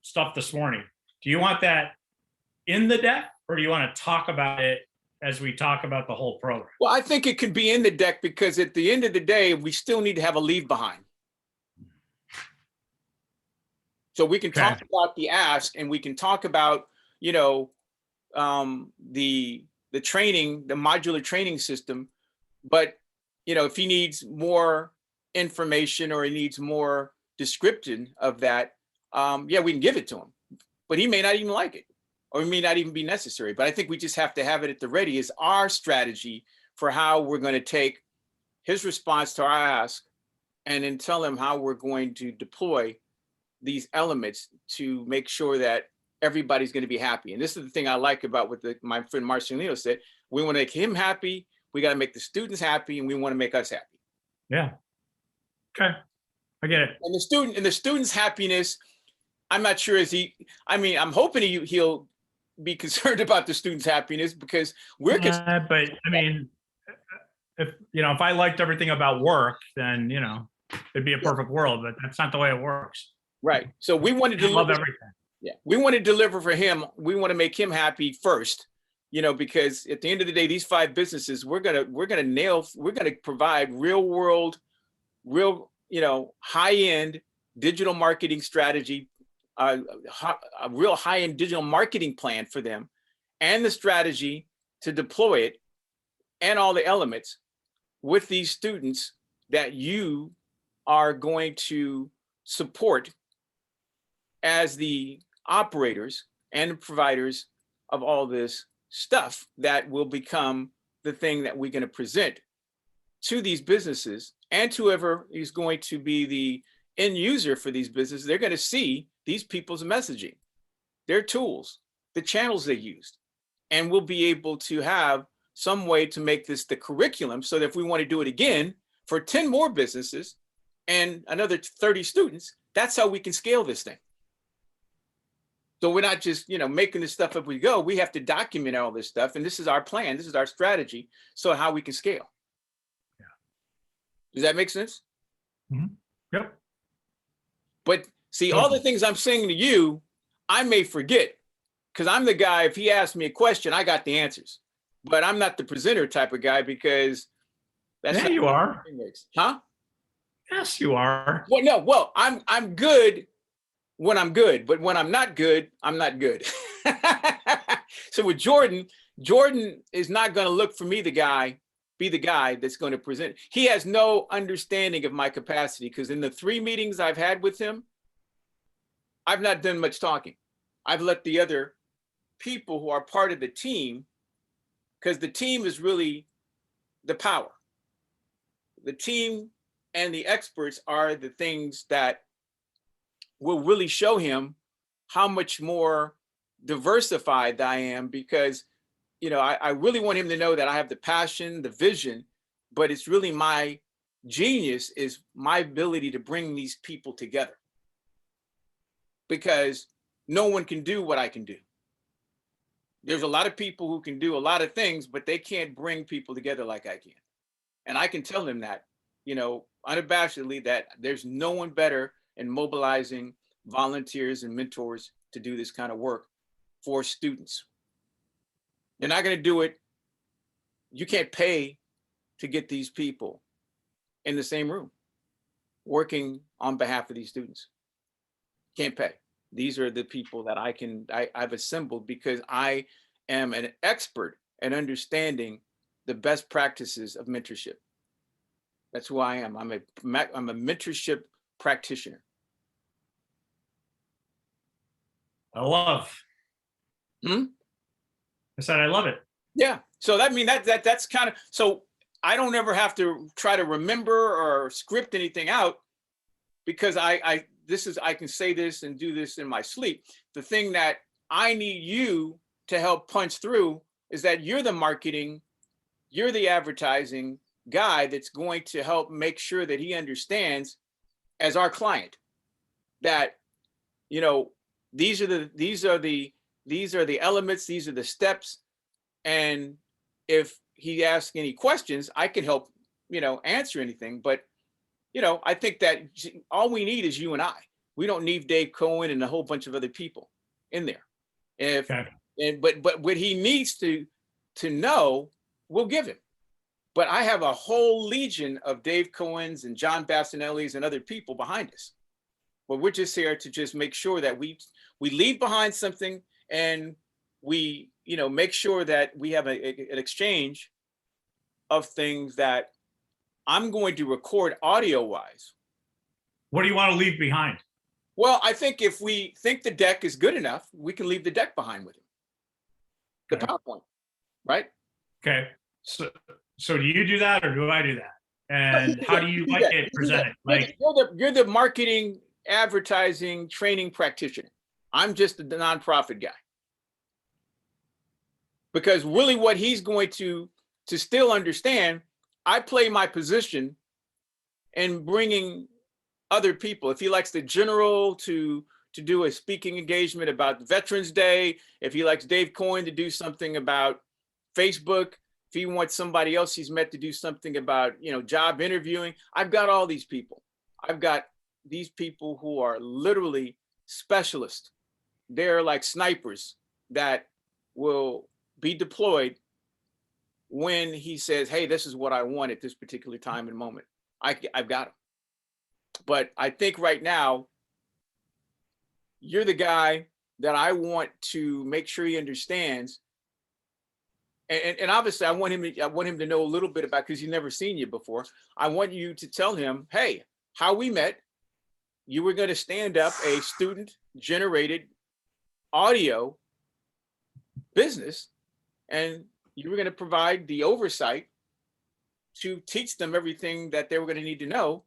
stuff this morning, do you want that in the deck or do you want to talk about it as we talk about the whole program?
Well, I think it could be in the deck because at the end of the day, we still need to have a leave behind. So we can talk about the ask and we can talk about, the training, the modular training system. But, if he needs more information or he needs more description of that, yeah, we can give it to him. But he may not even like it or it may not even be necessary. But I think we just have to have it at the ready as our strategy for how we're going to take his response to our ask and then tell him how we're going to deploy these elements to make sure that everybody's going to be happy. And this is the thing I like about what my friend Marcelino said. We want to make him happy. We got to make the students happy, and we want to make us happy.
Yeah. Okay. I get it.
And the students' happiness, I'm not sure I'm hoping he'll be concerned about the students' happiness because we're concerned.
But I mean, if I liked everything about work, then, it'd be a perfect world, but that's not the way it works.
Right. So we want to
love everything.
Yeah. We want to deliver for him. We want to make him happy first, because at the end of the day, these 5 businesses, we're going to provide real, high-end digital marketing strategy, a real high-end digital marketing plan for them and the strategy to deploy it and all the elements with these students that you are going to support as the operators and providers of all this stuff that will become the thing that we're going to present to these businesses and to whoever is going to be the end user for these businesses. They're going to see these people's messaging, their tools, the channels they used, and we'll be able to have some way to make this the curriculum so that if we want to do it again for 10 more businesses and another 30 students, that's how we can scale this thing. So we're not just, making this stuff up as we go. We have to document all this stuff. And this is our plan. This is our strategy. So how we can scale.
Yeah.
Does that make sense?
Mm-hmm. Yep.
But see, all the things I'm saying to you, I may forget because I'm the guy, if he asks me a question, I got the answers. But I'm not the presenter type of guy because that's
you are.
Huh?
Yes, you are.
Well, no, I'm good when I'm good, but when I'm not good, I'm not good. So with Jordan is not going to look for me be the guy that's going to present. He has no understanding of my capacity because in the 3 meetings I've had with him, I've not done much talking. I've let the other people who are part of the team, because the team is really the power. The team and the experts are the things that will really show him how much more diversified I am because, I really want him to know that I have the passion, the vision, but it's really my genius is my ability to bring these people together because no one can do what I can do. There's a lot of people who can do a lot of things, but they can't bring people together like I can. And I can tell them that, unabashedly, that there's no one better in mobilizing volunteers and mentors to do this kind of work for students. They're not going to do it. You can't pay to get these people in the same room working on behalf of these students. Can't pay. These are the people that I've assembled because I am an expert at understanding the best practices of mentorship. That's who I am. I'm a mentorship practitioner.
I love. I said I love it.
Yeah. So that's kind of, so I don't ever have to try to remember or script anything out because I can say this and do this in my sleep. The thing that I need you to help punch through is that you're the marketing, you're the advertising, guy that's going to help make sure that he understands as our client that, you know, these are the elements, these are the steps. And if he asks any questions, I can help, you know, answer anything. But, you know, I think that all we need is you and I. We don't need Dave Cohen and a whole bunch of other people in there. If
Okay.
but what he needs to know, we'll give him. But I have a whole legion of Dave Cohen's and John Bassinelli's and other people behind us. But we're just here to just make sure that we leave behind something, and we, you know, make sure that we have an exchange of things that I'm going to record audio wise.
What do you want to leave behind?
Well, I think if we think the deck is good enough, we can leave the deck behind with him. The
Okay.
PowerPoint, right?
Okay. So do you do that or do I do that? And how do you like it presented? Like,
you're the marketing, advertising, training practitioner. I'm just the nonprofit guy. Because really what he's going to still understand, I play my position in bringing other people. If he likes the general to do a speaking engagement about Veterans Day, if he likes Dave Cohen to do something about Facebook, if he wants somebody else he's met to do something about, you know, job interviewing, I've got all these people. I've got these people who are literally specialists. They're like snipers that will be deployed when he says, hey, this is what I want at this particular time and moment. I've got them. But I think right now, you're the guy that I want to make sure he understands. And obviously I want him to know a little bit about, because he's never seen you before. I want you to tell him, hey, how we met, you were going to stand up a student generated audio business, and you were going to provide the oversight to teach them everything that they were going to need to know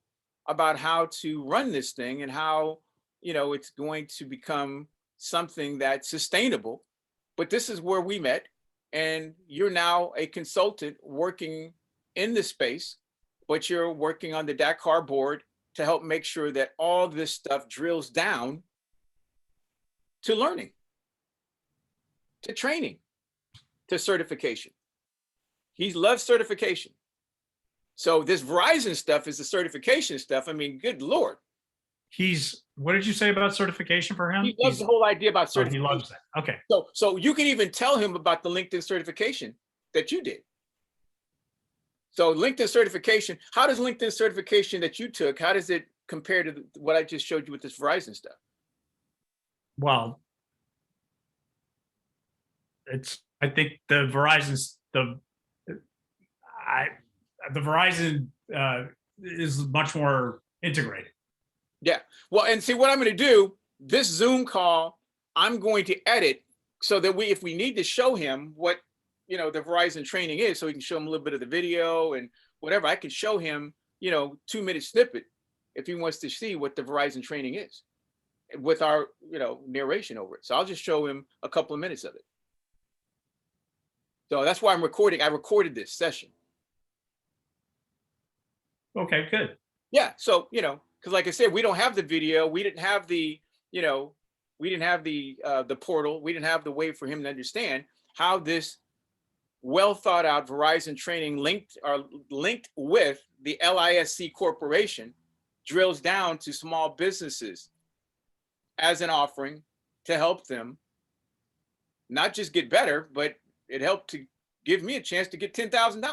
about how to run this thing and how, you know, it's going to become something that's sustainable. But this is where we met, and you're now a consultant working in the space, but you're working on the Dakar board to help make sure that all this stuff drills down to learning, to training, to certification. He loves certification. So this Verizon stuff is the certification stuff. I mean, good Lord.
What did you say about certification for him?
He loves the whole idea about certification.
He loves that. Okay.
So you can even tell him about the LinkedIn certification that you did. So LinkedIn certification, how does LinkedIn certification that you took, how does it compare to what I just showed you with this Verizon stuff?
Well, I think the Verizon is much more integrated.
Yeah. Well, and see what I'm going to do, this Zoom call, I'm going to edit so that if we need to show him what, you know, the Verizon training is, so we can show him a little bit of the video and whatever, I can show him, you know, 2-minute snippet if he wants to see what the Verizon training is with our, you know, narration over it. So I'll just show him a couple of minutes of it. So that's why I'm recording. I recorded this session.
Okay, good.
Yeah. So, you know, because like I said, we don't have the video. We didn't have the, you know, we didn't have the portal. We didn't have the way for him to understand how this well thought out Verizon training linked with the LISC Corporation drills down to small businesses as an offering to help them not just get better, but it helped to give me a chance to get $10,000.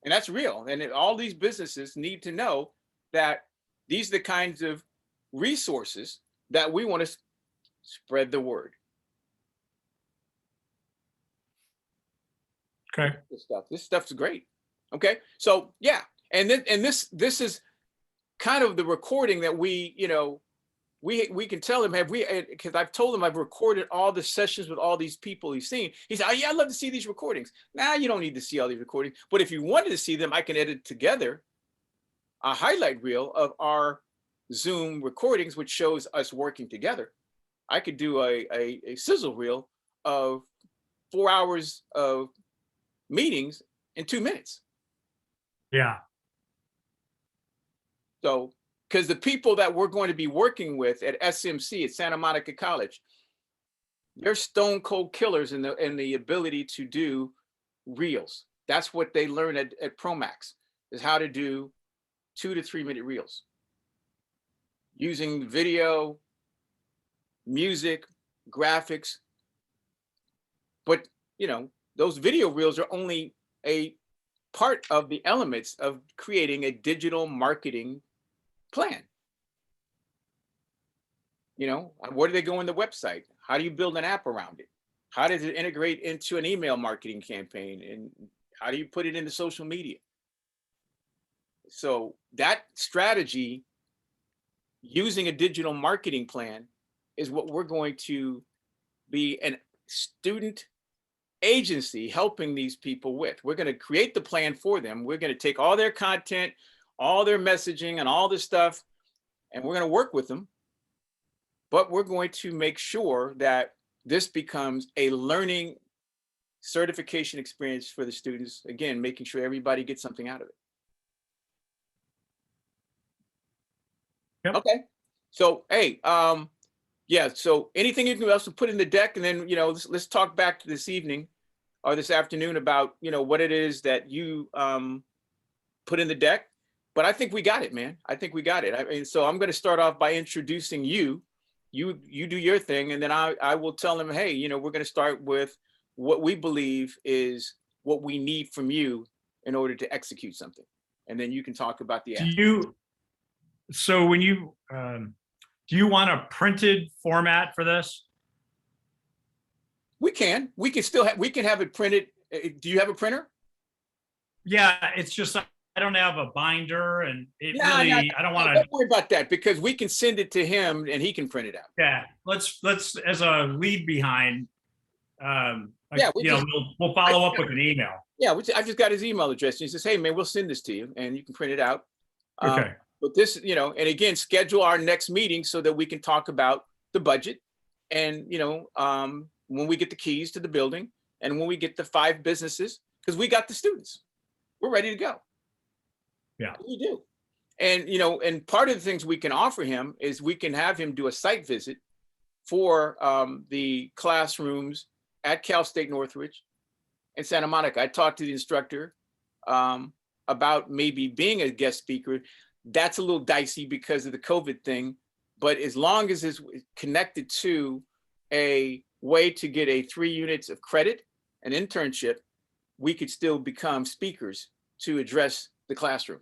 And that's real. And all these businesses need to know that these are the kinds of resources that we want to spread the word.
Okay.
This stuff's great. Okay. So yeah. And this is kind of the recording that we, you know, we can tell him, because I've told him I've recorded all the sessions with all these people he's seen. He said, oh yeah, I'd love to see these recordings. Nah, you don't need to see all these recordings. But if you wanted to see them, I can edit together a highlight reel of our Zoom recordings, which shows us working together. I could do a sizzle reel of 4 hours of meetings in 2 minutes.
Yeah.
So, because the people that we're going to be working with at SMC at Santa Monica College, they're stone cold killers in the ability to do reels. That's what they learn at Promax, is how to do 2 to 3 minute reels using video, music, graphics. But those video reels are only a part of the elements of creating a digital marketing plan. Where do they go on the website? How do you build an app around it? How does it integrate into an email marketing campaign? And how do you put it into social media? So that strategy, using a digital marketing plan, is what we're going to be an student agency helping these people with. We're going to create the plan for them. We're going to take all their content, all their messaging, and all this stuff, and we're going to work with them. But we're going to make sure that this becomes a learning certification experience for the students. Again, making sure everybody gets something out of it.
Yep.
Okay. So, hey, yeah. So anything you can also put in the deck, and then, let's talk back this evening or this afternoon about, what it is that you put in the deck. But I think we got it, man. I think we got it. I mean, so I'm going to start off by introducing you. You do your thing, and then I will tell them, hey, we're going to start with what we believe is what we need from you in order to execute something, and then you can talk about the app.
So when you do you want a printed format for this?
We can still have it printed. Do you have a printer?
Yeah, it's just I don't have a binder, and I don't want to.
Don't worry about that, because we can send it to him and he can print it out.
Yeah, let's as a lead behind.
Yeah,
we'll follow up with an email.
Yeah, I just got his email address, and he says, hey man, we'll send this to you and you can print it out.
Okay.
But this, and again, schedule our next meeting so that we can talk about the budget, and when we get the keys to the building, and when we get the 5 businesses, because we got the students, we're ready to go.
Yeah,
we do. And and part of the things we can offer him is we can have him do a site visit for the classrooms at Cal State Northridge and Santa Monica. I talked to the instructor about maybe being a guest speaker. That's a little dicey because of the COVID thing, but as long as it's connected to a way to get a 3 units of credit, an internship, we could still become speakers to address the classroom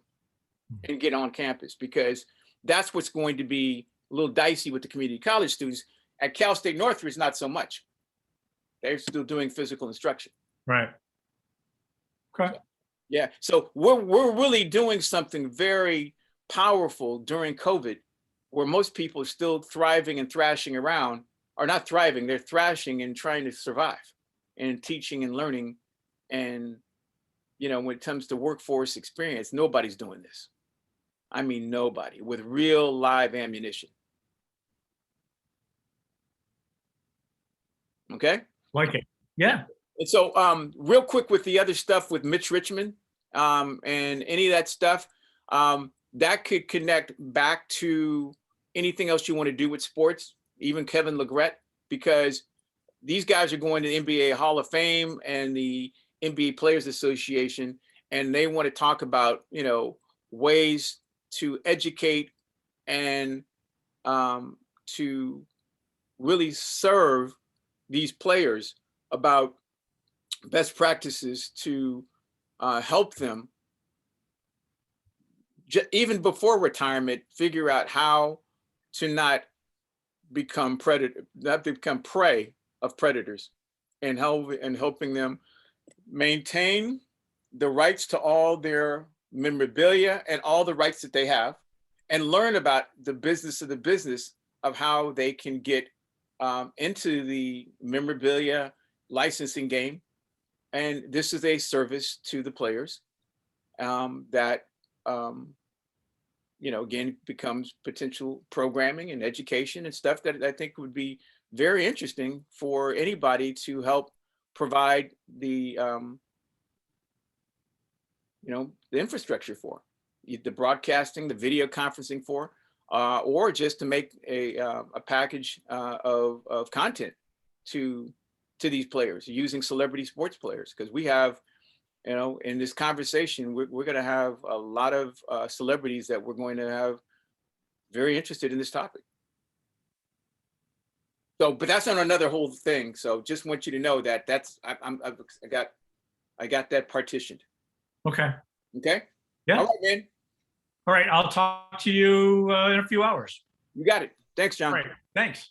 and get on campus, because that's what's going to be a little dicey with the community college students. At Cal State Northridge, not so much. They're still doing physical instruction.
Right. Okay.
Yeah. So we're really doing something very powerful during COVID, where most people are still thriving and thrashing around, or not thriving, they're thrashing and trying to survive and teaching and learning. And, when it comes to workforce experience, nobody's doing this. I mean, nobody with real live ammunition. Okay.
Like it. Yeah.
And so real quick with the other stuff with Mitch Richmond and any of that stuff, that could connect back to anything else you want to do with sports, even Kevin Legret, because these guys are going to the NBA Hall of Fame and the NBA Players Association, and they want to talk about, ways to educate and to really serve these players about best practices to help them even before retirement, figure out how to not become prey of predators, and helping them maintain the rights to all their memorabilia and all the rights that they have, and learn about the business of how they can get into the memorabilia licensing game. And this is a service to the players that again, becomes potential programming and education and stuff that I think would be very interesting for anybody to help provide the the infrastructure for, the broadcasting, the video conferencing for, or just to make a package of content to these players using celebrity sports players. Because we have, in this conversation, we're going to have a lot of celebrities that we're going to have very interested in this topic. So, but that's on another whole thing. So just want you to know that I got that partitioned.
Okay.
Okay.
Yeah.
All right, man.
All right. I'll talk to you in a few hours.
You got it. Thanks, John.
All right. Thanks.